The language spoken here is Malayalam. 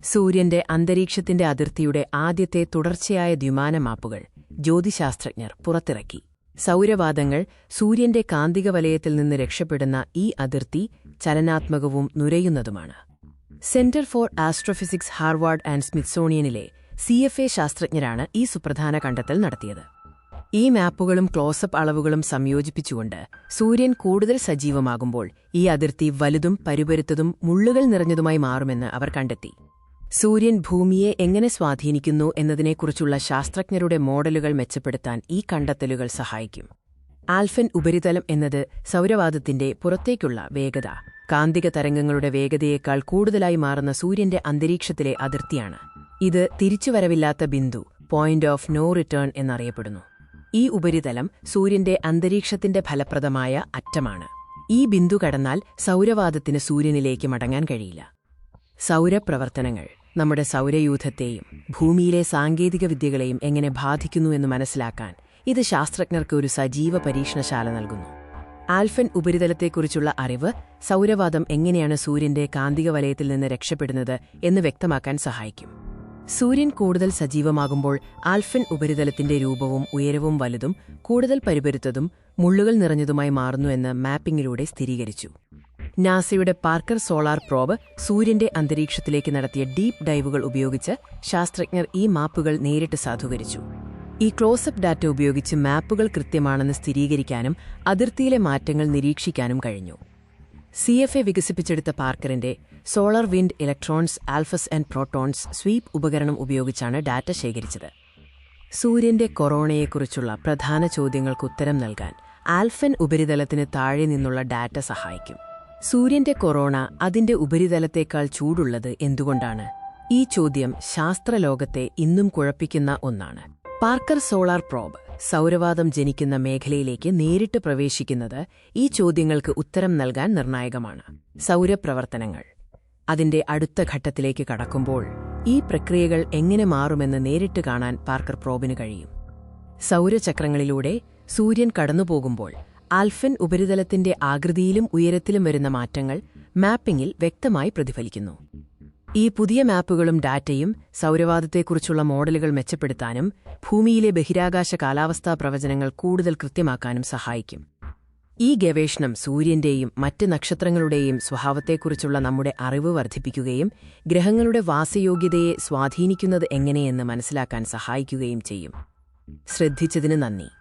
സൂര്യന്റെ അന്തരീക്ഷത്തിന്റെ അതിർത്തിയുടെ ആദ്യത്തെ തുടർച്ചയായ ദ്വിമാന മാപ്പുകൾ ജ്യോതിശാസ്ത്രജ്ഞർ പുറത്തിറക്കി. സൗരവാതങ്ങൾ സൂര്യന്റെ കാന്തിക വലയത്തിൽ നിന്ന് രക്ഷപ്പെടുന്ന ഈ അതിർത്തി ചലനാത്മകവും നുരയുന്നതുമാണ്. Centre for astrophysics Harvard and സ്മിത്സോണിയനിലെ CFA ശാസ്ത്രജ്ഞരാണ് ഈ സുപ്രധാന കണ്ടെത്തൽ നടത്തിയത്. ഈ മാപ്പുകളും ക്ലോസപ്പ് അളവുകളും സംയോജിപ്പിച്ചുകൊണ്ട് സൂര്യൻ കൂടുതൽ സജീവമാകുമ്പോൾ ഈ അതിർത്തി വലുതും പരുപരുത്തതും മുള്ളുകൾ നിറഞ്ഞതുമായി മാറുമെന്ന് അവർ കണ്ടെത്തി. സൂര്യൻ ഭൂമിയെ എങ്ങനെ സ്വാധീനിക്കുന്നു എന്നതിനെക്കുറിച്ചുള്ള ശാസ്ത്രജ്ഞരുടെ മോഡലുകൾ മെച്ചപ്പെടുത്താൻ ഈ കണ്ടെത്തലുകൾ സഹായിക്കും. ആൽഫൻ ഉപരിതലം എന്നത് സൗരവാതത്തിന്റെ പുറത്തേക്കുള്ള വേഗത, കാന്തിക തരംഗങ്ങളുടെ വേഗതയേക്കാൾ കൂടുതലായി മാറുന്ന സൂര്യന്റെ അന്തരീക്ഷത്തിലെ അതിർത്തിയാണ്. ഇത് തിരിച്ചുവരവില്ലാത്ത ബിന്ദു, പോയിന്റ് ഓഫ് നോ റിട്ടേൺ എന്നറിയപ്പെടുന്നു. ഈ ഉപരിതലം സൂര്യന്റെ അന്തരീക്ഷത്തിന്റെ ഫലപ്രദമായ അറ്റമാണ്. ഈ ബിന്ദു കടന്നാൽ സൗരവാതത്തിന് സൂര്യനിലേക്ക് മടങ്ങാൻ കഴിയില്ല. സൗരപ്രവർത്തനങ്ങൾ നമ്മുടെ സൗരയൂഥത്തെയും ഭൂമിയിലെ സാങ്കേതികവിദ്യകളെയും എങ്ങനെ ബാധിക്കുന്നുവെന്ന് മനസ്സിലാക്കാൻ ഇത് ശാസ്ത്രജ്ഞർക്ക് ഒരു സജീവ പരീക്ഷണശാല നൽകുന്നു. ആൽഫൻ ഉപരിതലത്തെക്കുറിച്ചുള്ള അറിവ് സൗരവാതം എങ്ങനെയാണ് സൂര്യന്റെ കാന്തിക വലയത്തിൽ നിന്ന് രക്ഷപ്പെടുന്നത് എന്ന് വ്യക്തമാക്കാൻ സഹായിക്കും. സൂര്യൻ കൂടുതൽ സജീവമാകുമ്പോൾ ആൽഫൻ ഉപരിതലത്തിന്റെ രൂപവും ഉയരവും വലുതും കൂടുതൽ പരുപരുത്തതും മുള്ളുകൾ നിറഞ്ഞതുമായി മാറുന്നുവെന്ന് മാപ്പിംഗിലൂടെ സ്ഥിരീകരിച്ചു. നാസയുടെ പാർക്കർ സോളാർ പ്രോബ് സൂര്യന്റെ അന്തരീക്ഷത്തിലേക്ക് നടത്തിയ ഡീപ് ഡൈവുകൾ ഉപയോഗിച്ച് ശാസ്ത്രജ്ഞർ ഈ മാപ്പുകൾ നേരിട്ട് സാധൂകരിച്ചു. ഈ ക്ലോസപ്പ് ഡാറ്റ ഉപയോഗിച്ച് മാപ്പുകൾ കൃത്യമാണെന്ന് സ്ഥിരീകരിക്കാനും അതിർത്തിയിലെ മാറ്റങ്ങൾ നിരീക്ഷിക്കാനും കഴിഞ്ഞു. CFA വികസിപ്പിച്ചെടുത്ത പാർക്കറിന്റെ solar wind electrons alphas and protons sweep ഉപകരണം ഉപയോഗിച്ചാണ് ഡാറ്റ ശേഖരിച്ചത്. സൂര്യന്റെ കൊറോണയെക്കുറിച്ചുള്ള പ്രധാന ചോദ്യങ്ങൾക്ക് ഉത്തരം നൽകാൻ ആൽഫൻ ഉപരിതലത്തിന് താഴെ നിന്നുള്ള ഡാറ്റ സഹായിക്കും. സൂര്യന്റെ കൊറോണ അതിന്റെ ഉപരിതലത്തേക്കാൾ ചൂടുള്ളത് എന്തുകൊണ്ടാണ്? ഈ ചോദ്യം ശാസ്ത്രലോകത്തെ ഇന്നും കുഴപ്പിക്കുന്ന ഒന്നാണ്. പാർക്കർ സോളാർ പ്രോബ് സൗരവാതം ജനിക്കുന്ന മേഖലയിലേക്ക് നേരിട്ട് പ്രവേശിക്കുന്നത് ഈ ചോദ്യങ്ങൾക്ക് ഉത്തരം നൽകാൻ നിർണായകമാണ്. സൗരപ്രവർത്തനങ്ങൾ അതിന്റെ അടുത്ത ഘട്ടത്തിലേക്ക് കടക്കുമ്പോൾ ഈ പ്രക്രിയകൾ എങ്ങനെ മാറുമെന്ന് നേരിട്ട് കാണാൻ പാർക്കർ പ്രോബിന് കഴിയും. സൗരചക്രങ്ങളിലൂടെ സൂര്യൻ കടന്നുപോകുമ്പോൾ ആൽഫൻ ഉപരിതലത്തിന്റെ ആകൃതിയിലും ഉയരത്തിലും വരുന്ന മാറ്റങ്ങൾ മാപ്പിംഗിൽ വ്യക്തമായി പ്രതിഫലിക്കുന്നു. ഈ പുതിയ മാപ്പുകളും ഡാറ്റയും സൗരവാതത്തെക്കുറിച്ചുള്ള മോഡലുകൾ മെച്ചപ്പെടുത്താനും ഭൂമിയിലെ ബഹിരാകാശ കാലാവസ്ഥാ പ്രവചനങ്ങൾ കൂടുതൽ കൃത്യമാക്കാനും സഹായിക്കും. ഈ ഗവേഷണം സൂര്യന്റെയും മറ്റ് നക്ഷത്രങ്ങളുടെയും സ്വഭാവത്തെക്കുറിച്ചുള്ള നമ്മുടെ അറിവ് വർദ്ധിപ്പിക്കുകയും ഗ്രഹങ്ങളുടെ വാസയോഗ്യതയെ സ്വാധീനിക്കുന്നത് എങ്ങനെയെന്ന് മനസ്സിലാക്കാൻ സഹായിക്കുകയും ചെയ്യും. ശ്രദ്ധിച്ചതിന് നന്ദി.